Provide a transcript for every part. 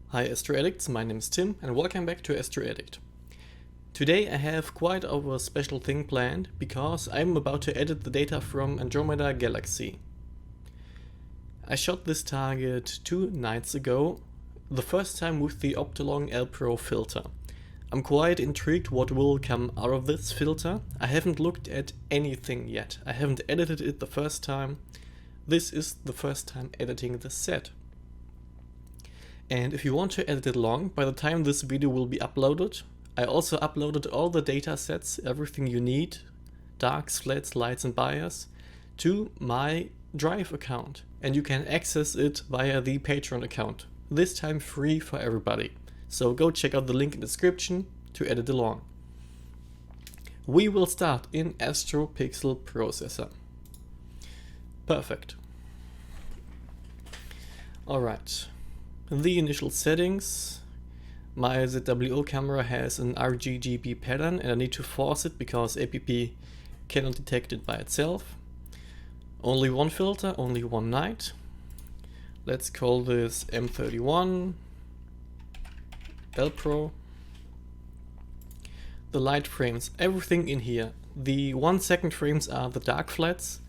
Hi Astro Addicts, my name is Tim and welcome back to Astro Addict. Today I have quite a special thing planned because I'm about to edit the data from Andromeda galaxy. I shot this target 2 nights ago, the first time with the Optolong L Pro filter. I'm quite intrigued what will come out of this filter. I haven't looked at anything yet. I haven't edited it the first time. This is the first time editing this set. And if you want to edit it along, by the time this video will be uploaded, I also uploaded all the data sets, everything you need, darks, flats, lights and bias, to my Drive account. And you can access it via the Patreon account, this time free for everybody. So go check out the link in the description to edit along. We will start in AstroPixelProcessor. Perfect. Alright. The initial settings, my ZWO camera has an RGB pattern and I need to force it because APP cannot detect it by itself. Only one filter, only one night. Let's call this M31 L Pro. The light frames, everything in here. The 1 second frames are the dark flats.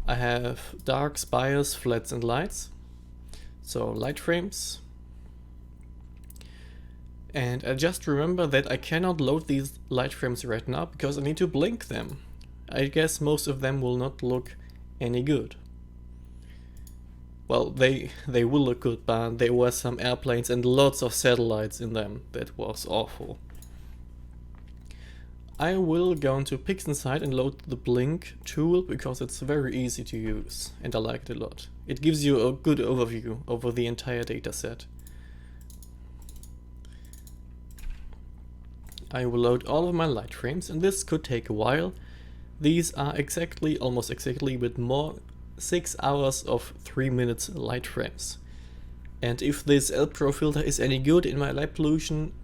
I have darks, bias, flats and lights. So light frames. And I just remember that I cannot load these light frames right now because I need to blink them. I guess most of them will not look any good. Well, they will look good, but there were some airplanes and lots of satellites in them. That was awful. I will go into PixInsight and load the blink tool because it's very easy to use and I like it a lot. It gives you a good overview over the entire dataset. I will load all of my light frames and this could take a while. These are almost exactly with more 6 hours of 3 minutes light frames. And if this L Pro filter is any good in my light pollution,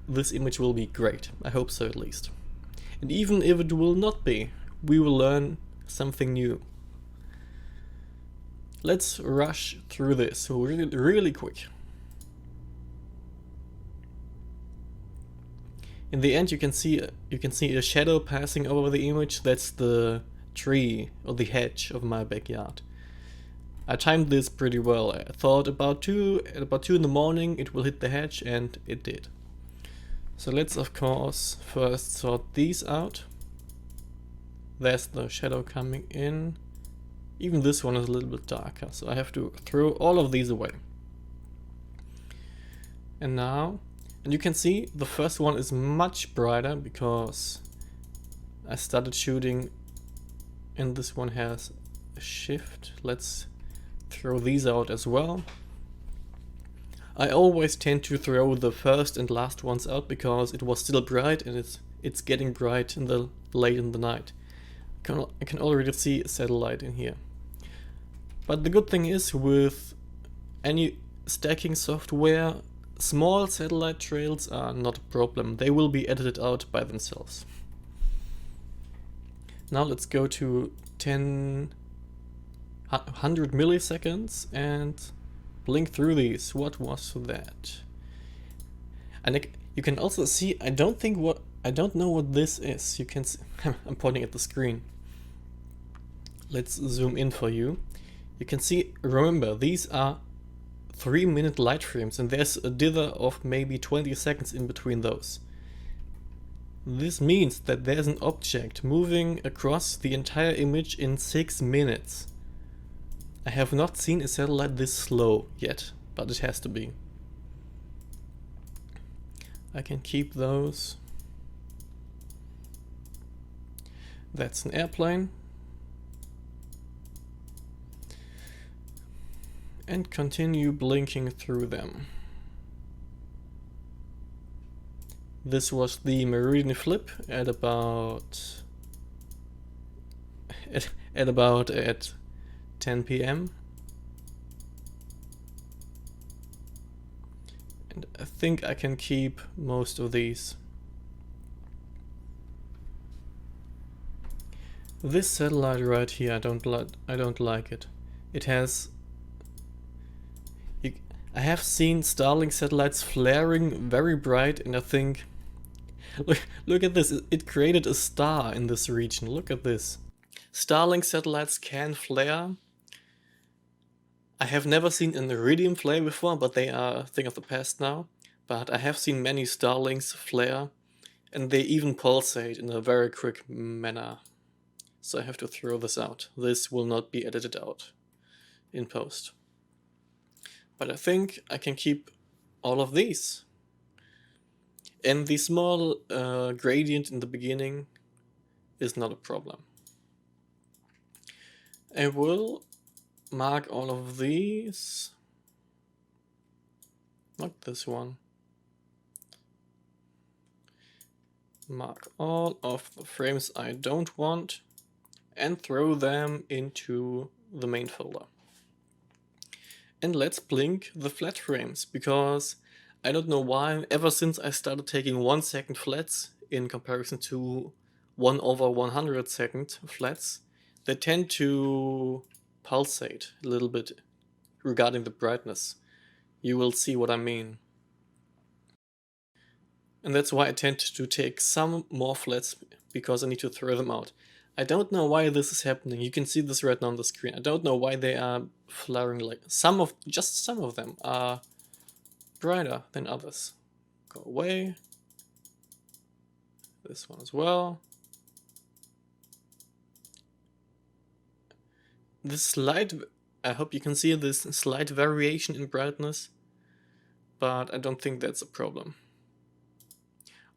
this image will be great. I hope so at least. And even if it will not be, we will learn something new. Let's rush through this really quick. In the end you can see a shadow passing over the image. That's the tree or the hedge of my backyard. I timed this pretty well. I thought at about 2 in the morning it will hit the hedge and it did. So let's of course first sort these out. There's the shadow coming in. Even this one is a little bit darker, so I have to throw all of these away. And you can see the first one is much brighter because I started shooting and this one has a shift. Let's throw these out as well. I always tend to throw the first and last ones out because it was still bright and it's getting bright late in the night. I can already see a satellite in here. But the good thing is, with any stacking software, small satellite trails are not a problem. They will be edited out by themselves. Now let's go to 100 milliseconds and blink through these. What was that? And you can also see, I don't know what this is. You can see, I'm pointing at the screen. Let's zoom in for you. You can see, remember, these are 3-minute light frames and there's a dither of maybe 20 seconds in between those. This means that there's an object moving across the entire image in 6 minutes. I have not seen a satellite this slow yet, but it has to be. I can keep those. That's an airplane. And continue blinking through them. This was the meridian flip at about 10 p.m. And I think I can keep most of these. This satellite right here, I don't like it. It has I have seen Starlink satellites flaring very bright, and I think, look at this, it created a star in this region, look at this. Starlink satellites can flare. I have never seen an iridium flare before, but they are a thing of the past now. But I have seen many Starlinks flare, and they even pulsate in a very quick manner. So I have to throw this out. This will not be edited out in post. But I think I can keep all of these. And the small gradient in the beginning is not a problem. I will mark all of these. Not this one. Mark all of the frames I don't want and throw them into the main folder. And let's blink the flat frames, because I don't know why, ever since I started taking 1 second flats in comparison to 1/100 second flats, they tend to pulsate a little bit regarding the brightness. You will see what I mean. And that's why I tend to take some more flats, because I need to throw them out. I don't know why this is happening. You can see this right now on the screen. I don't know why they are flaring. Like just some of them are brighter than others. Go away. This one as well. This slight, I hope you can see this slight variation in brightness, but I don't think that's a problem.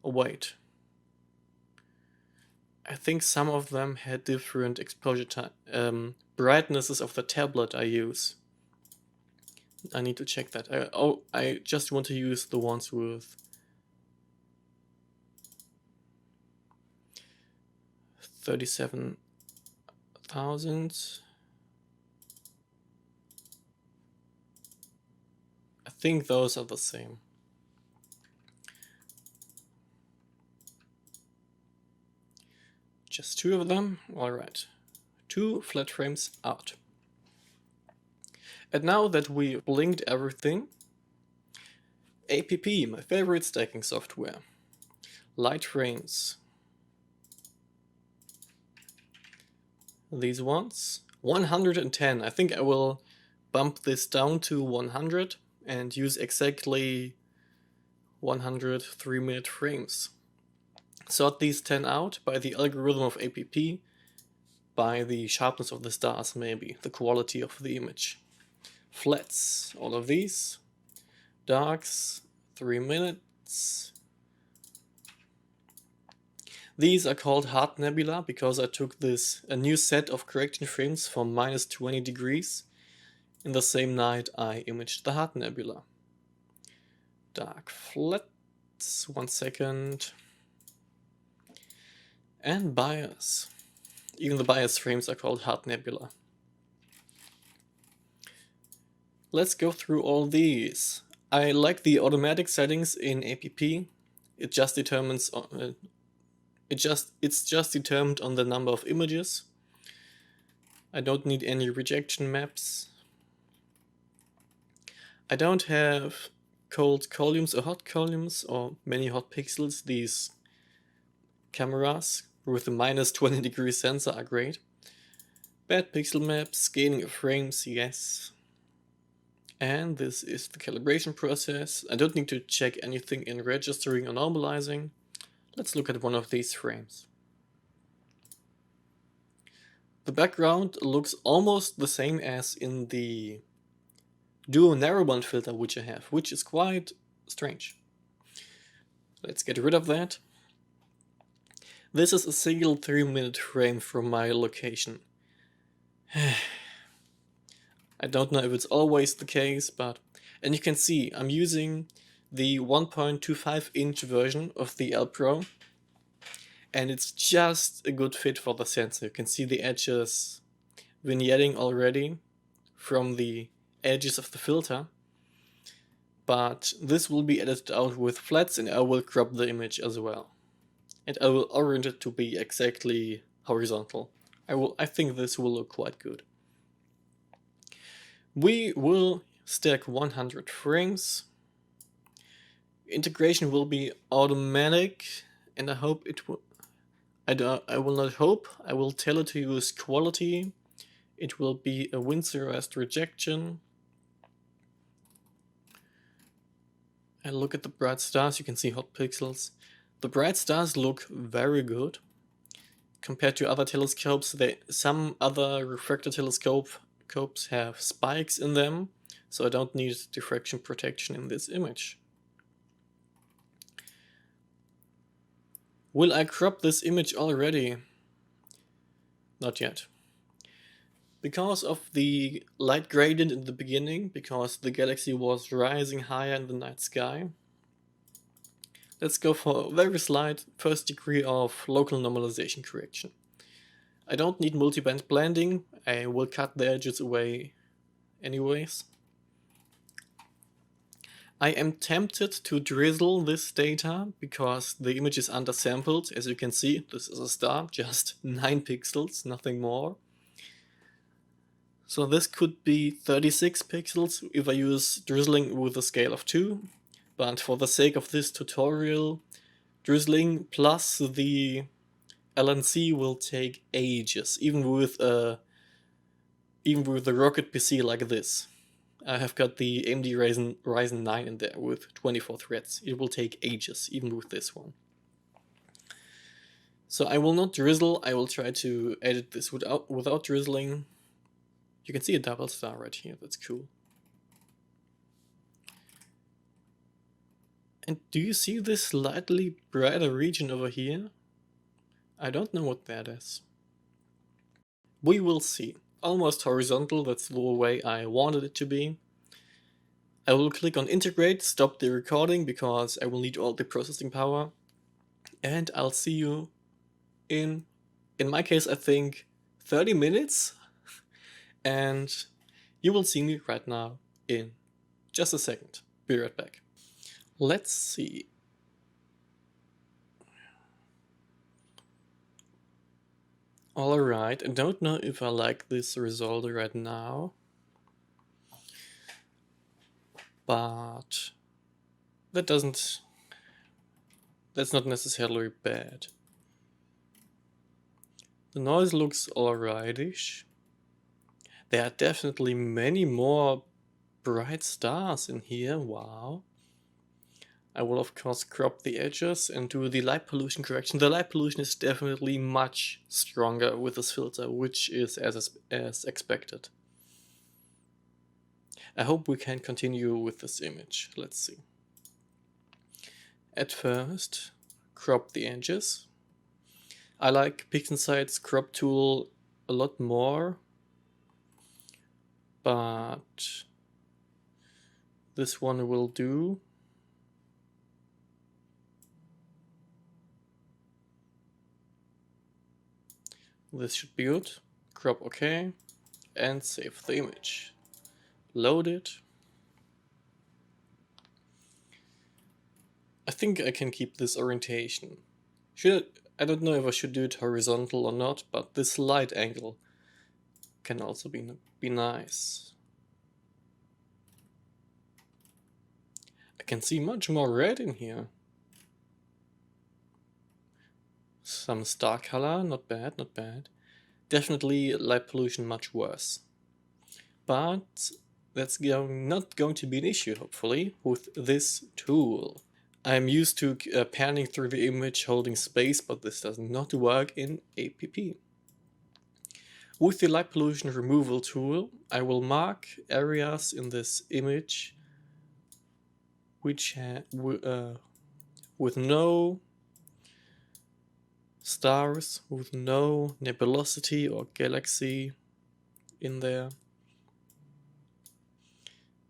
Oh wait. I think some of them had different exposure time, brightnesses of the tablet I use. I need to check that. I just want to use the ones with 37,000. I think those are the same. Just 2 of them. Alright. 2 flat frames out. And now that we blinked everything, APP, my favorite stacking software. Light frames. These ones. 110. I think I will bump this down to 100 and use exactly 100 3-minute frames. Sort these 10 out by the algorithm of APP, by the sharpness of the stars maybe, the quality of the image. Flats, all of these. Darks, 3 minutes. These are called hard nebula because I took a new set of correction frames from -20 degrees in the same night I imaged the hard nebula. Dark flats, 1 second. And bias. Even the bias frames are called hard nebula. Let's go through all these. I like the automatic settings in APP. It just determines it's just determined on the number of images. I don't need any rejection maps. I don't have cold columns or hot columns or many hot pixels. These cameras with the -20 degree sensor are great. Bad pixel maps, scaling of frames, yes. And this is the calibration process. I don't need to check anything in registering or normalizing. Let's look at one of these frames. The background looks almost the same as in the duo narrowband filter which I have, which is quite strange. Let's get rid of that. This is a single 3-minute frame from my location. I don't know if it's always the case, and you can see I'm using the 1.25-inch version of the L Pro, and it's just a good fit for the sensor. You can see the edges vignetting already from the edges of the filter, but this will be edited out with flats, and I will crop the image as well. And I will orient it to be exactly horizontal. I think this will look quite good. We will stack 100 frames. Integration will be automatic, and I hope it will. I will not hope. I will tell it to use quality. It will be a win-0 rejection. And look at the bright stars. You can see hot pixels. The bright stars look very good compared to other telescopes. Some other refractor telescopes have spikes in them, so I don't need diffraction protection in this image. Will I crop this image already? Not yet. Because of the light gradient in the beginning, because the galaxy was rising higher in the night sky, let's go for a very slight first degree of local normalization correction. I don't need multiband blending, I will cut the edges away anyways. I am tempted to drizzle this data because the image is undersampled. As you can see, this is a star, just 9 pixels, nothing more. So this could be 36 pixels if I use drizzling with a scale of 2. But for the sake of this tutorial, drizzling plus the LNC will take ages, even with a rocket PC like this. I have got the AMD Ryzen 9 in there with 24 threads. It will take ages, even with this one. So I will not drizzle, I will try to edit this without drizzling. You can see a double star right here, that's cool. And do you see this slightly brighter region over here? I don't know what that is. We will see. Almost horizontal, that's the way I wanted it to be. I will click on integrate, stop the recording because I will need all the processing power. And I'll see you in my case, I think 30 minutes. And you will see me right now in just a second. Be right back. Let's see. Alright, I don't know if I like this result right now, but that's not necessarily bad. The noise looks alrightish. There are definitely many more bright stars in here, wow. I will of course crop the edges and do the light pollution correction. The light pollution is definitely much stronger with this filter, which is as expected. I hope we can continue with this image. Let's see. At first, crop the edges. I like PixInsight's crop tool a lot more, but this one will do. This should be good. Crop OK and save the image. Load it. I think I can keep this orientation. I don't know if I should do it horizontal or not, but this light angle can also be nice. I can see much more red in here. Some star color, not bad, not bad. Definitely light pollution much worse. But that's not going to be an issue, hopefully, with this tool. I'm used to panning through the image holding space, but this does not work in APP. With the light pollution removal tool, I will mark areas in this image which with no stars, with no nebulosity or galaxy in there.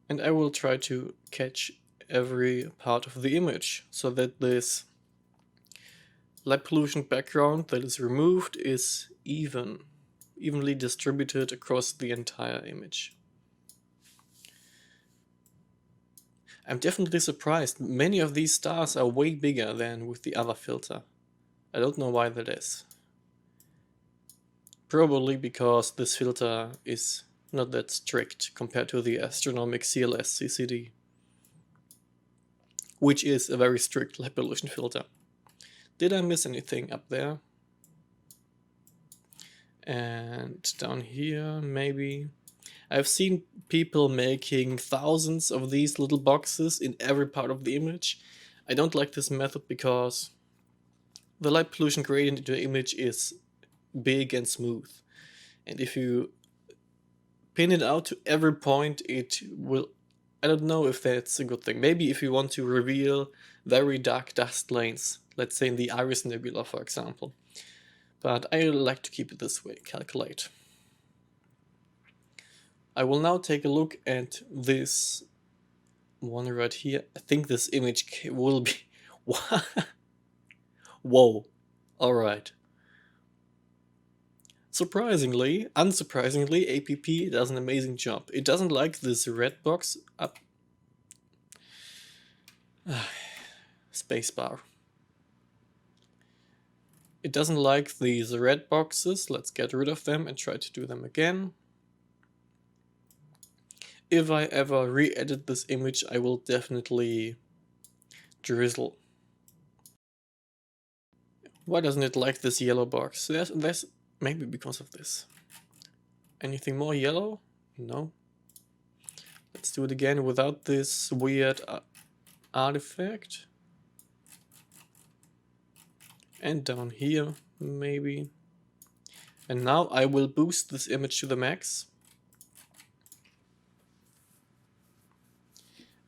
And I will try to catch every part of the image so that this light pollution background that is removed is evenly distributed across the entire image. I'm definitely surprised. Many of these stars are way bigger than with the other filter. I don't know why that is. Probably because this filter is not that strict compared to the Astronomik CLS CCD, which is a very strict light pollution filter. Did I miss anything up there? And down here, maybe. I've seen people making thousands of these little boxes in every part of the image. I don't like this method because the light pollution gradient into the image is big and smooth. And if you pin it out to every point, it will... I don't know if that's a good thing. Maybe if you want to reveal very dark dust lanes, let's say in the Iris Nebula, for example. But I like to keep it this way, calculate. I will now take a look at this one right here. I think this image will be... Whoa. Alright. Unsurprisingly, APP does an amazing job. It doesn't like this red box up... Spacebar. It doesn't like these red boxes. Let's get rid of them and try to do them again. If I ever re-edit this image, I will definitely drizzle. Why doesn't it like this yellow box? There's maybe because of this. Anything more yellow? No. Let's do it again without this weird artifact. And down here, maybe. And now I will boost this image to the max.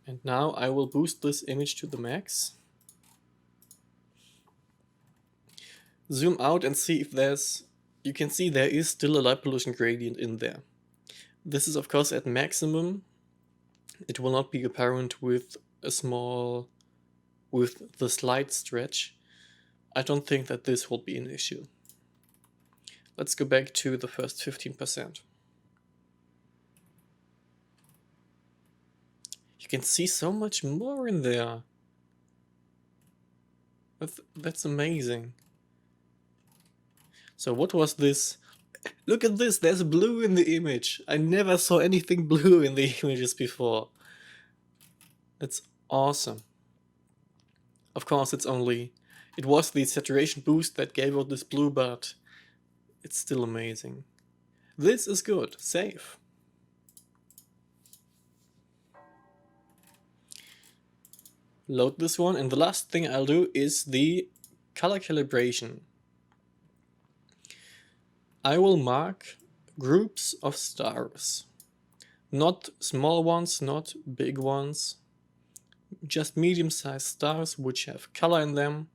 And now I will boost this image to the max. Zoom out and see if there's... You can see there is still a light pollution gradient in there. This is of course at maximum. It will not be apparent with the slight stretch. I don't think that this will be an issue. Let's go back to the first 15%. You can see so much more in there. That's amazing. So what was this? Look at this, there's blue in the image. I never saw anything blue in the images before. That's awesome. Of course, it was the saturation boost that gave out this blue, but it's still amazing. This is good, safe. Load this one, and the last thing I'll do is the color calibration. I will mark groups of stars. Not small ones, not big ones. Just medium-sized stars which have color in them,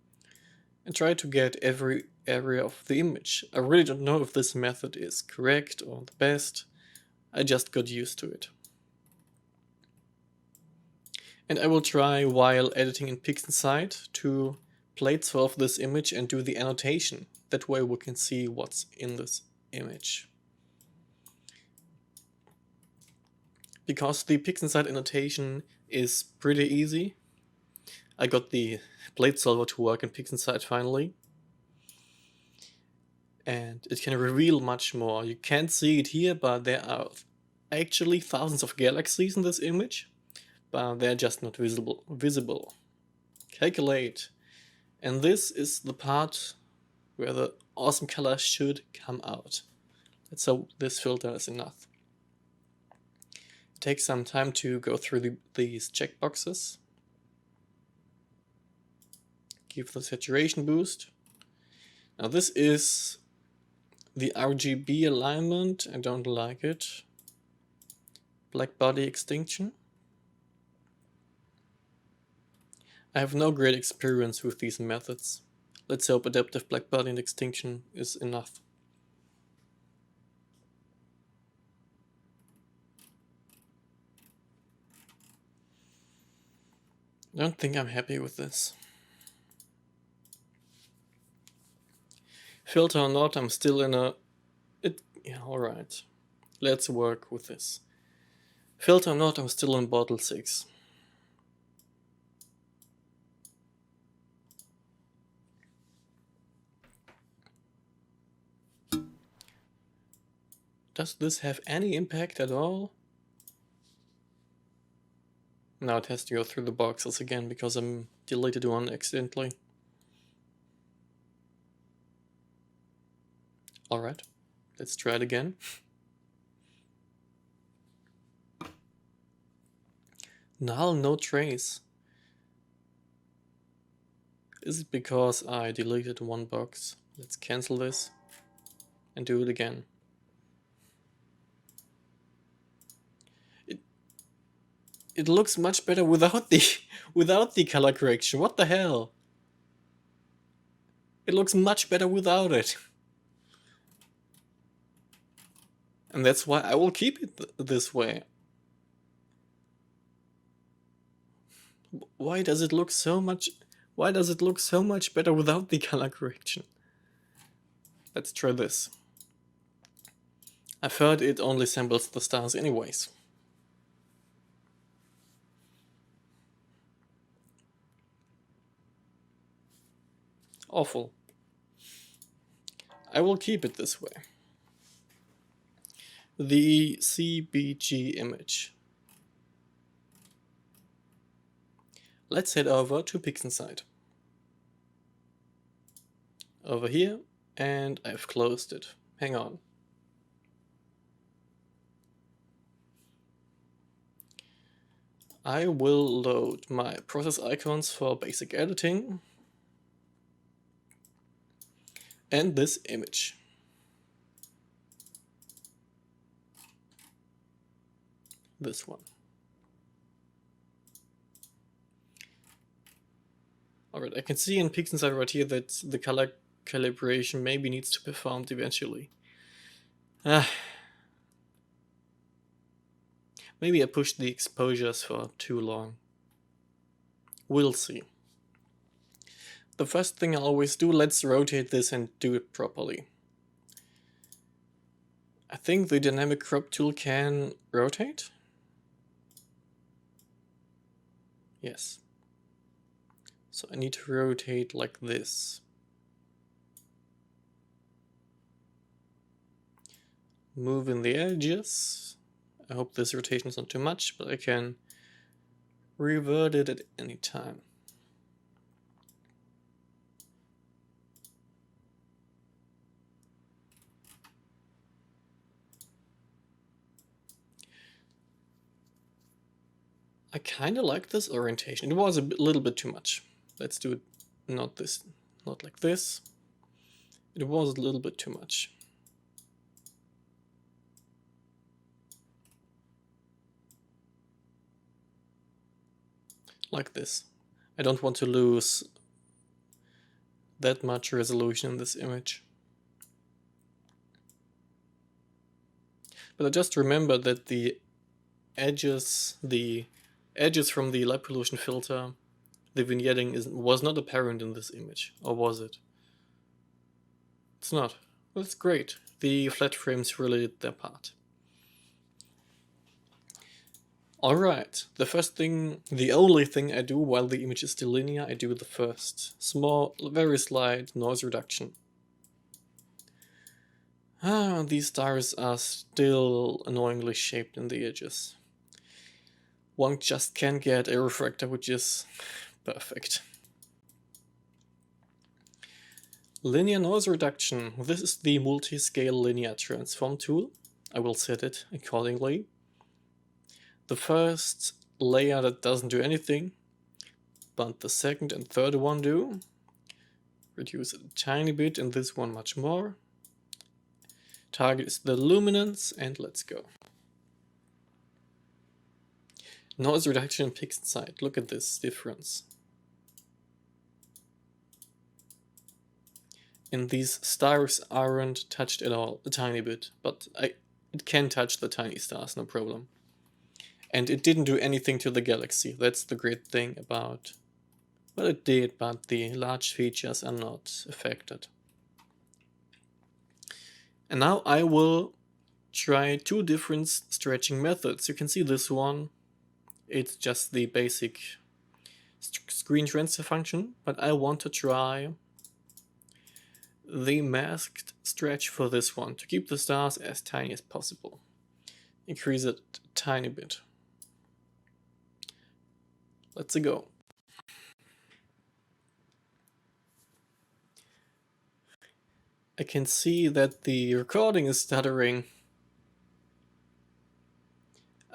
and try to get every area of the image. I really don't know if this method is correct or the best. I just got used to it. And I will try while editing in PixInsight to plate solve this image and do the annotation. That way we can see what's in this image. Because the PixInsight annotation is pretty easy. I got the plate solver to work in PixInsight finally. And it can reveal much more. You can't see it here, but there are actually thousands of galaxies in this image, but they're just not visible. Calculate. And this is the part where the awesome color should come out. Let's hope this filter is enough. It takes some time to go through these checkboxes. Give the saturation boost. Now this is the RGB alignment. I don't like it. Black body extinction. I have no great experience with these methods. Let's hope adaptive black body and extinction is enough. I don't think I'm happy with this. Filter or not, I'm still in a... Yeah, alright. Let's work with this. Filter or not, I'm still in bottle 6. Does this have any impact at all? Now it has to go through the boxes again because I deleted one accidentally. Alright, let's try it again. Null, no trace. Is it because I deleted one box? Let's cancel this and do it again. It looks much better without the color correction. What the hell? It looks much better without it. And that's why I will keep it this way. Why does it look so much better without the color correction? Let's try this. I've heard it only samples the stars anyways. Awful. I will keep it this way. The CBG image. Let's head over to PixInsight. Over here, and I've closed it. Hang on. I will load my process icons for basic editing and this image. This one. Alright, I can see in PixInsight right here that the color calibration maybe needs to be performed eventually. Maybe I pushed the exposures for too long. We'll see. The first thing I always do, let's rotate this and do it properly. I think the dynamic crop tool can rotate. Yes. So I need to rotate like this. Move in the edges. I hope this rotation is not too much, but I can revert it at any time. I kind of like this orientation. It was a little bit too much. Let's do it not like this. It was a little bit too much. Like this. I don't want to lose that much resolution in this image. But I just remember that the edges from the light pollution filter, the vignetting was not apparent in this image, or was it? It's not. Well, that's great. The flat frames really did their part. Alright, the only thing I do while the image is still linear, I do the first small, very slight noise reduction. These stars are still annoyingly shaped in the edges. One just can't get a refractor which is perfect. Linear noise reduction. This is the multi-scale linear transform tool. I will set it accordingly. The first layer that doesn't do anything, but the second and third one do. Reduce it a tiny bit and this one much more. Target is the luminance and let's go. Noise reduction in PixInsight. Look at this difference. And these stars aren't touched at all, a tiny bit, but it can touch the tiny stars, no problem. And it didn't do anything to the galaxy. That's the great thing about... Well, it did, but the large features are not affected. And now I will try two different stretching methods. You can see this one. It's just the basic screen transfer function, but I want to try the masked stretch for this one to keep the stars as tiny as possible. Increase it a tiny bit. Let's go. I can see that the recording is stuttering.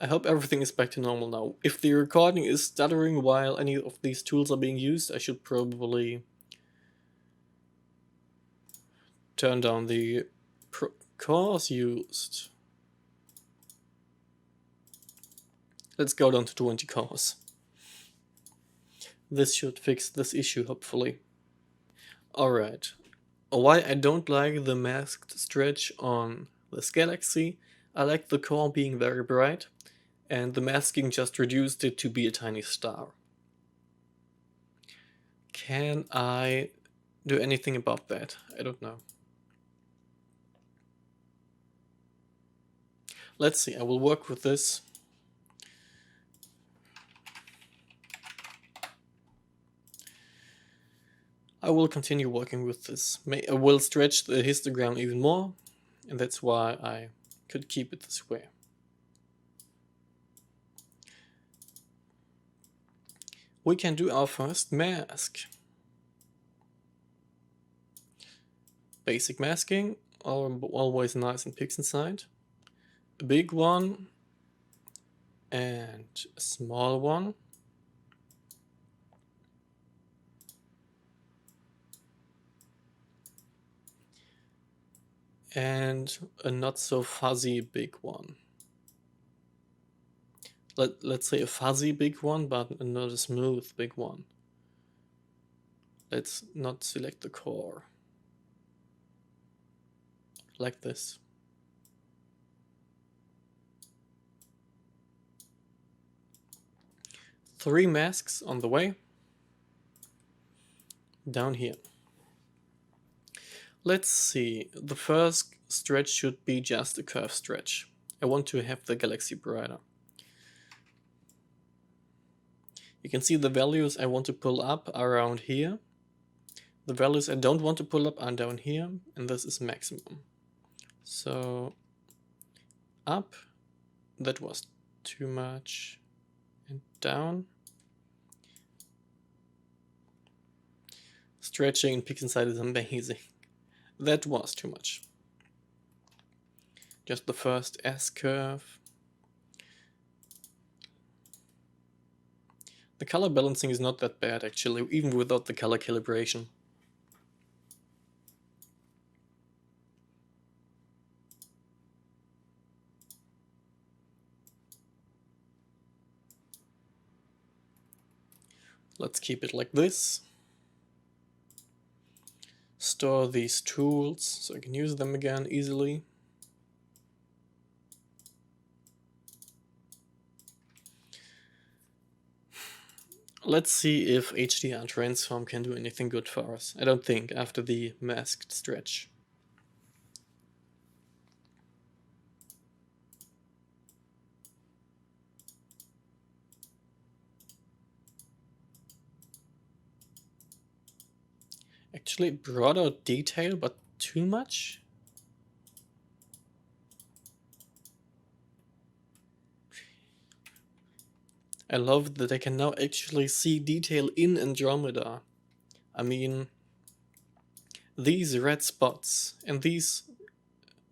I hope everything is back to normal now. If the recording is stuttering while any of these tools are being used, I should probably turn down the cores used. Let's go down to 20 cores. This should fix this issue, hopefully. Alright. Why I don't like the masked stretch on this galaxy, I like the core being very bright, and the masking just reduced it to be a tiny star. Can I do anything about that? I don't know. Let's see, I will work with this. I will continue working with this. I will stretch the histogram even more, and that's why I could keep it this way. We can do our first mask. Basic masking, always nice in PixInsight. A big one and a small one. And a not so fuzzy big one. Let's say a fuzzy big one, but not a smooth big one. Let's not select the core. Like this. Three masks on the way. Down here. Let's see, the first stretch should be just a curve stretch. I want to have the galaxy brighter. You can see the values I want to pull up are around here. The values I don't want to pull up are down here, and this is maximum. So, up, that was too much, and down. Stretching in PixInsight is amazing. That was too much. Just the first S-curve. The color balancing is not that bad actually, even without the color calibration. Let's keep it like this. Store these tools so I can use them again easily. Let's see if HDR transform can do anything good for us. I don't think after the masked stretch. Actually brought out detail, but too much? I love that I can now actually see detail in Andromeda. I mean, these red spots and these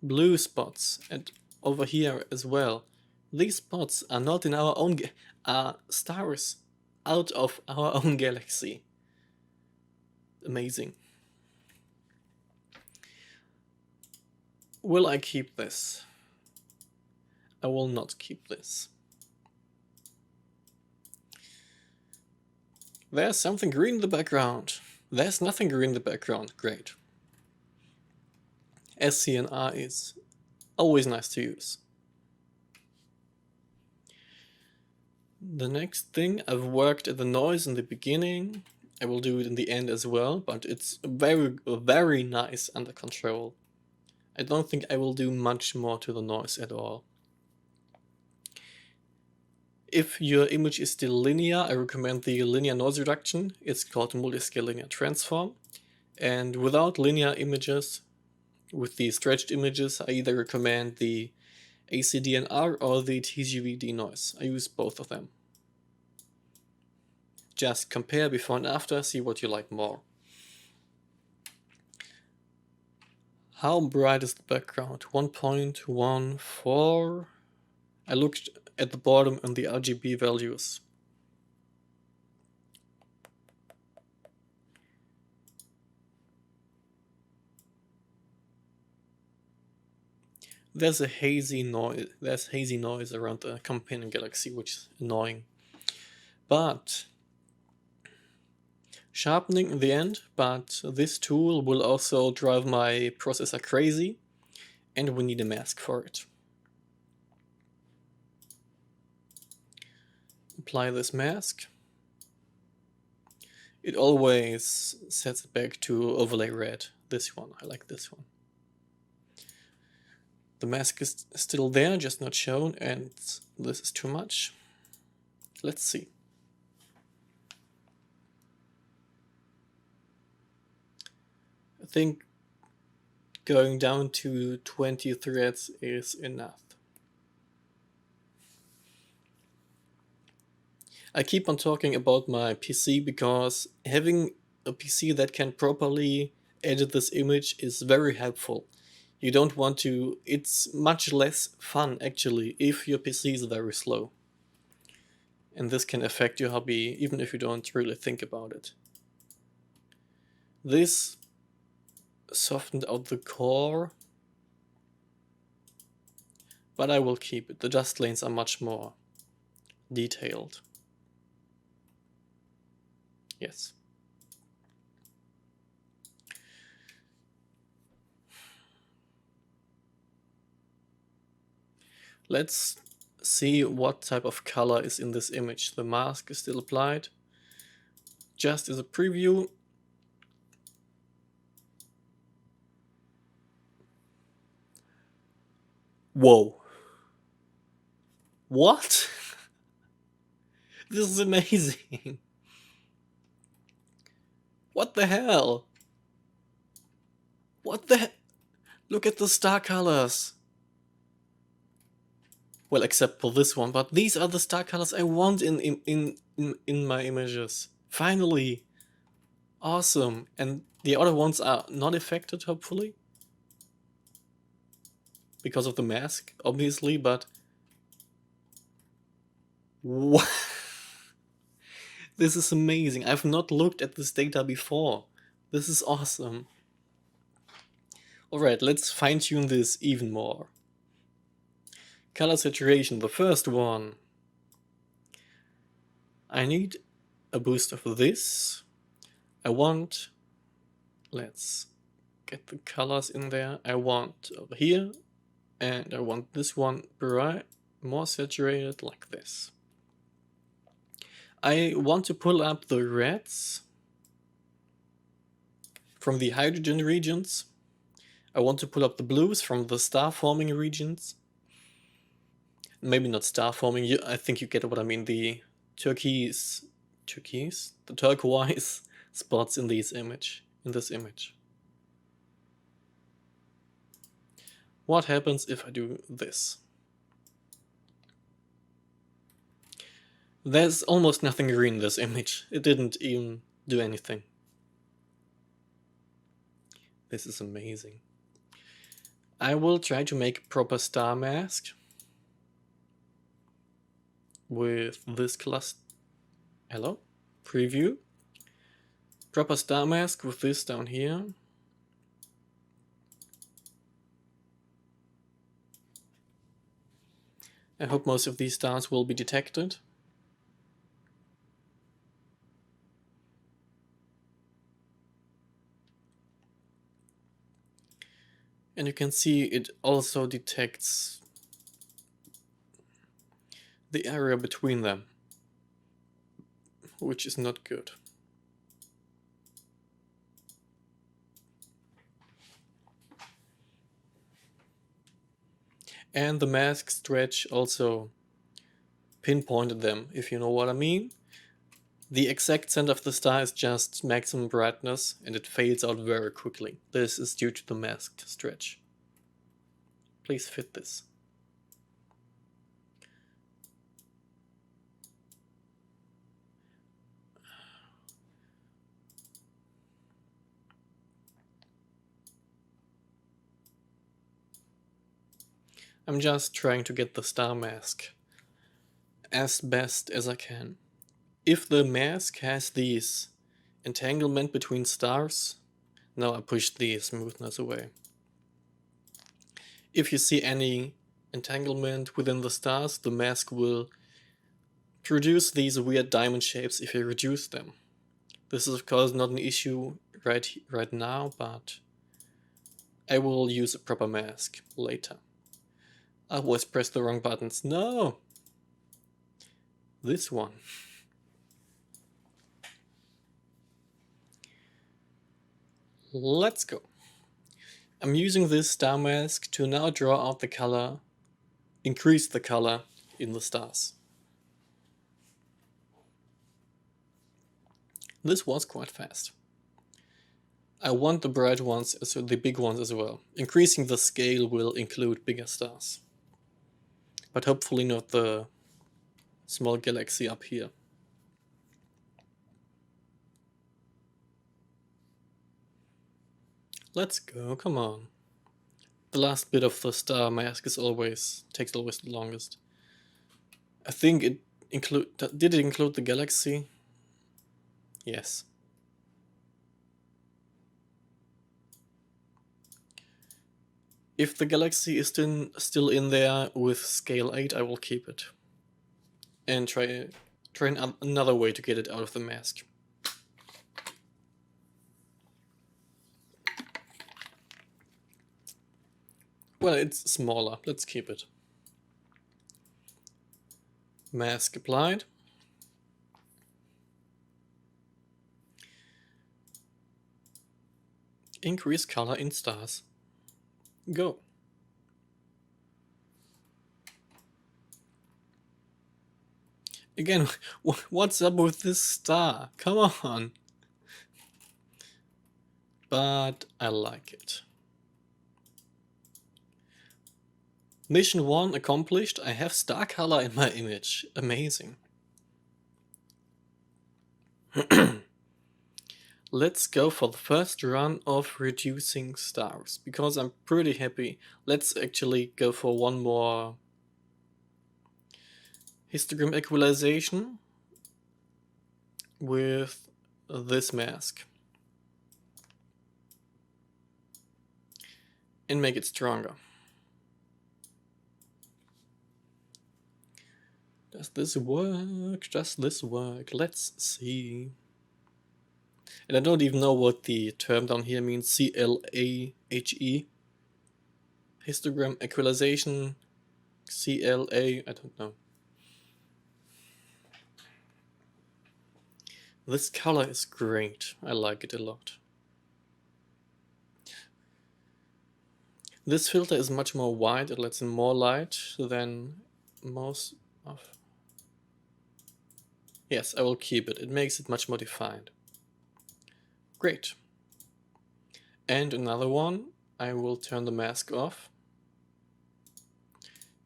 blue spots and over here as well. These spots are not in our own are stars out of our own galaxy. Amazing. Will I keep this? I will not keep this. There's something green in the background. There's nothing green in the background. Great. SCNR is always nice to use. The next thing, I've worked at the noise in the beginning. I will do it in the end as well, but it's very nice under control. I don't think I will do much more to the noise at all. If your image is still linear, I recommend the linear noise reduction. It's called multiscale linear transform. And without linear images, with the stretched images, I either recommend the ACDNR or the TGV denoise. I use both of them. Just compare before and after, see what you like more. How bright is the background? 1.14. I looked at the bottom and the RGB values. There's hazy noise around the companion galaxy, which is annoying. But sharpening in the end, but this tool will also drive my processor crazy, and we need a mask for it. Apply this mask. It always sets it back to overlay red. This one, I like this one. The mask is still there, just not shown, and this is too much. Let's see. I think going down to 20 threads is enough. I keep on talking about my PC because having a PC that can properly edit this image is very helpful. You don't want to, it's much less fun actually if your PC is very slow. And this can affect your hobby even if you don't really think about it. This softened out the core, but I will keep it. The dust lanes are much more detailed. Yes. Let's see what type of color is in this image. The mask is still applied. Just as a preview, whoa. What? This is amazing. What the hell? What the he- Look at the star colors. Well, except for this one, but these are the star colors I want in my images. Finally. Awesome. And the other ones are not affected, hopefully. Because of the mask, obviously, but... What? This is amazing. I've not looked at this data before. This is awesome. Alright, let's fine-tune this even more. Color saturation, the first one. I need a boost of this. I want... Let's get the colors in there. I want over here. And I want this one bright, more saturated, like this. I want to pull up the reds from the hydrogen regions. I want to pull up the blues from the star-forming regions. Maybe not star-forming, I think you get what I mean. The turquoise? The turquoise spots in this image. What happens if I do this? There's almost nothing green in this image. It didn't even do anything. This is amazing. I will try to make a proper star mask with this cluster. Hello? Preview. Proper star mask with this down here. I hope most of these stars will be detected. And you can see it also detects the area between them, which is not good. And the mask stretch also pinpointed them, if you know what I mean. The exact center of the star is just maximum brightness and it fades out very quickly. This is due to the masked stretch. Please fit this. I'm just trying to get the star mask as best as I can. If the mask has these entanglement between stars, now I push the smoothness away. If you see any entanglement within the stars, the mask will produce these weird diamond shapes if you reduce them. This is of course not an issue right now, but I will use a proper mask later. I always press the wrong buttons. No! This one. Let's go. I'm using this star mask to now draw out the color, increase the color in the stars. This was quite fast. I want the bright ones, so the big ones as well. Increasing the scale will include bigger stars. But hopefully not the small galaxy up here. Let's go, come on. The last bit of the star mask is takes always the longest. I think did it include the galaxy? Yes. If the galaxy is still in there with scale 8, I will keep it. And try another way to get it out of the mask. Well, it's smaller. Let's keep it. Mask applied. Increase color in stars. Go. Again, what's up with this star? Come on. But I like it. Mission 1 accomplished. I have star color in my image. Amazing. Let's go for the first run of reducing stars, because I'm pretty happy. Let's actually go for one more histogram equalization with this mask. And make it stronger. Does this work? Does this work? Let's see. And I don't even know what the term down here means. CLAHE. Histogram equalization. CLA. I don't know. This color is great. I like it a lot. This filter is much more wide. It lets in more light than most of... Yes, I will keep it. It makes it much more defined. Great. And another one, I will turn the mask off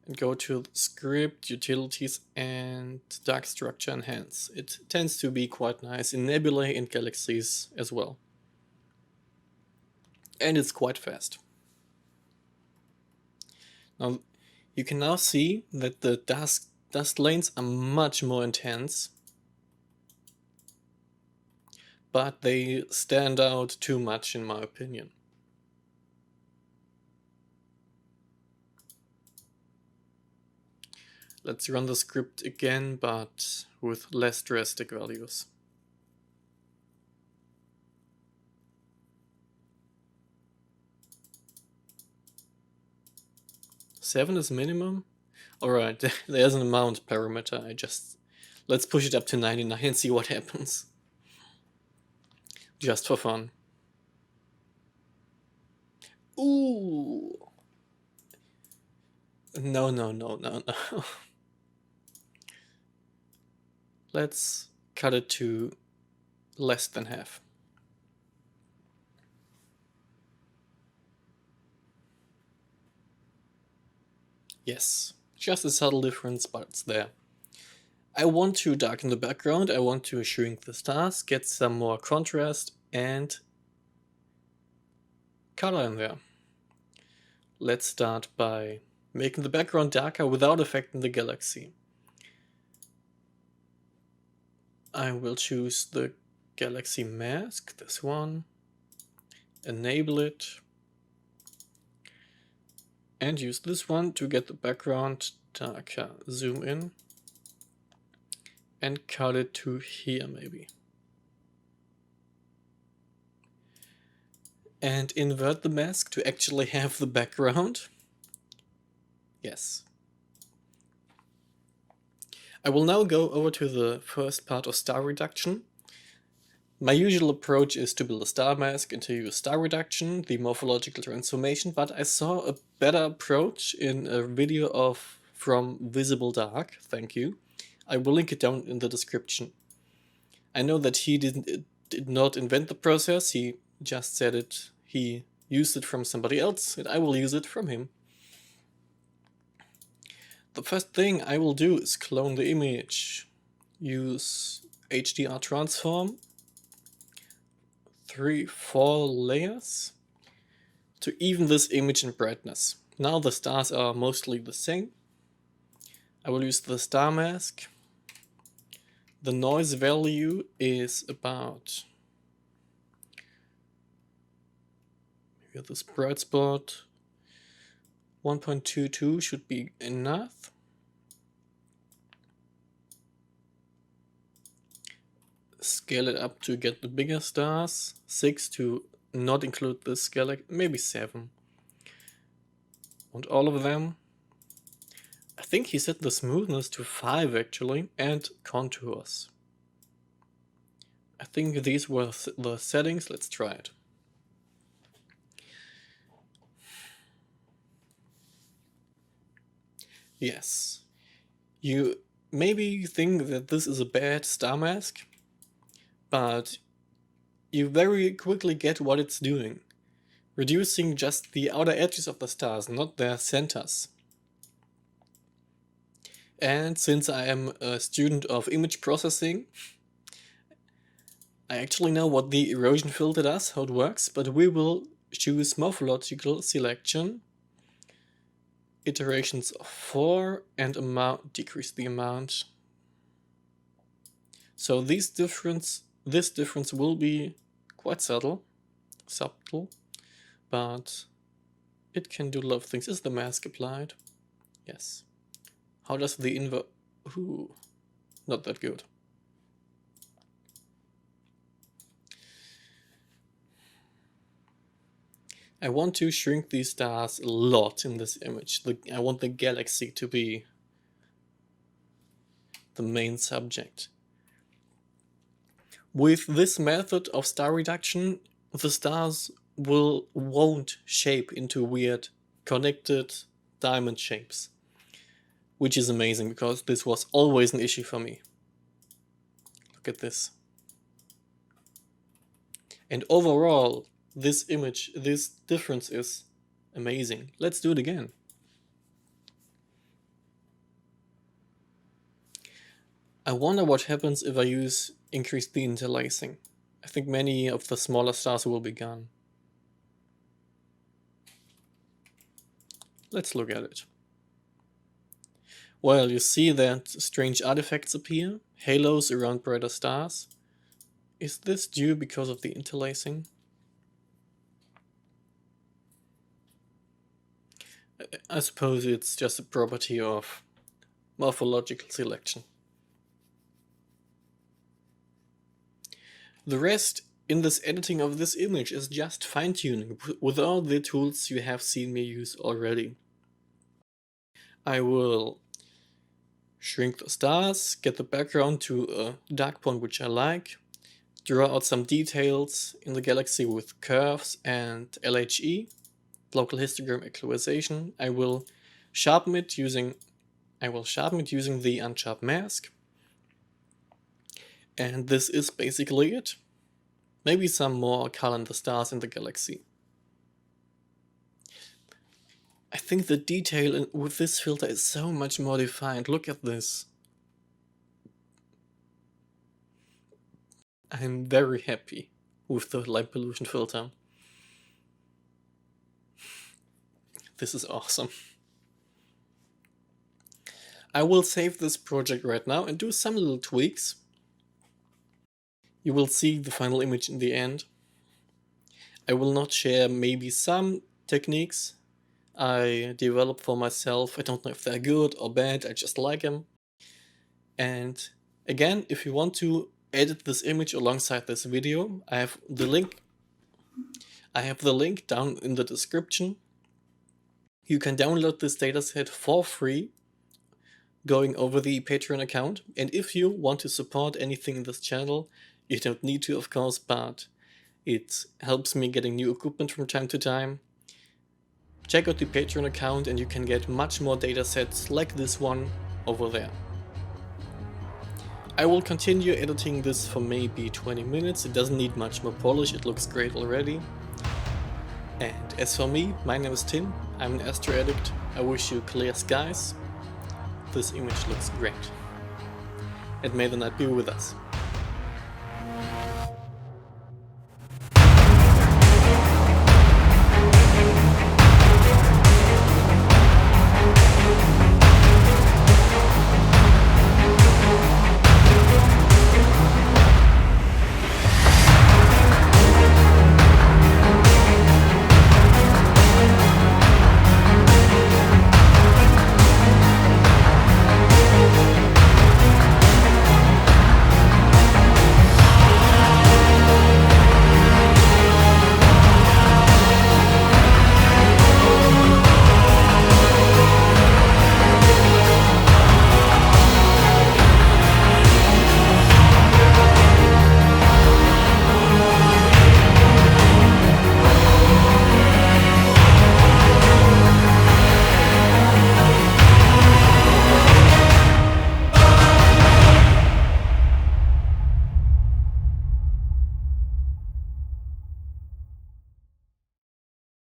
and go to Script, Utilities, and Dark Structure Enhance. It tends to be quite nice in nebulae and galaxies as well. And it's quite fast. Now, you can now see that the dust lanes are much more intense, but they stand out too much in my opinion. Let's run the script again, but with less drastic values. Seven is minimum? Alright, there's an amount parameter. Let's push it up to 99 and see what happens. Just for fun. Ooh! No. Let's cut it to less than half. Yes, just a subtle difference, but it's there. I want to darken the background, I want to shrink the stars, get some more contrast and color in there. Let's start by making the background darker without affecting the galaxy. I will choose the galaxy mask, this one, enable it, and use this one to get the background darker. Zoom in and cut it to here maybe. And invert the mask to actually have the background. Yes. I will now go over to the first part of star reduction. My usual approach is to build a star mask and to use star reduction, the morphological transformation, but I saw a better approach in a video from Visible Dark, thank you. I will link it down in the description. I know that he did not invent the process, he just said it, he used it from somebody else, and I will use it from him. The first thing I will do is clone the image. Use HDR transform, 3-4 layers to even this image in brightness. Now the stars are mostly the same. I will use the star mask. The noise value is about, maybe this bright spot, 1.22 should be enough. Scale it up to get the bigger stars, 6 to not include this galaxy, maybe 7. Want all of them. I think he set the smoothness to 5 actually, and contours. I think these were the settings, let's try it. Yes, you maybe think that this is a bad star mask, but you very quickly get what it's doing. Reducing just the outer edges of the stars, not their centers. And since I am a student of image processing, I actually know what the erosion filter does, how it works, but we will choose morphological selection, iterations of 4, and decrease the amount. So this difference will be quite subtle, but it can do a lot of things. Is the mask applied? Yes. How does the invert? Ooh, not that good. I want to shrink these stars a lot in this image. I want the galaxy to be the main subject. With this method of star reduction, the stars won't shape into weird connected diamond shapes, which is amazing because this was always an issue for me. Look at this. And overall, this difference is amazing. Let's do it again. I wonder what happens if I increase the interlacing. I think many of the smaller stars will be gone. Let's look at it. Well, you see that strange artifacts appear, halos around brighter stars. Is this due because of the interlacing? I suppose it's just a property of morphological selection. The rest in this editing of this image is just fine-tuning with all the tools you have seen me use already. I will shrink the stars, get the background to a dark point which I like, draw out some details in the galaxy with curves and LHE, local histogram equalization. I will sharpen it using the unsharp mask. And this is basically it. Maybe some more calendar stars in the galaxy. I think the detail with this filter is so much more defined. Look at this. I'm very happy with the light pollution filter. This is awesome. I will save this project right now and do some little tweaks. You will see the final image in the end. I will not share maybe some techniques I developed for myself. I don't know if they're good or bad, I just like them. And again, if you want to edit this image alongside this video, I have the link down in the description. You can download this dataset for free going over the Patreon account. And if you want to support anything in this channel, you don't need to, of course, but it helps me getting new equipment from time to time. Check out the Patreon account and you can get much more datasets like this one over there. I will continue editing this for maybe 20 minutes. It doesn't need much more polish, it looks great already. And as for me, my name is Tim, I'm an Astro Addict. I wish you clear skies. This image looks great. And may the night be with us.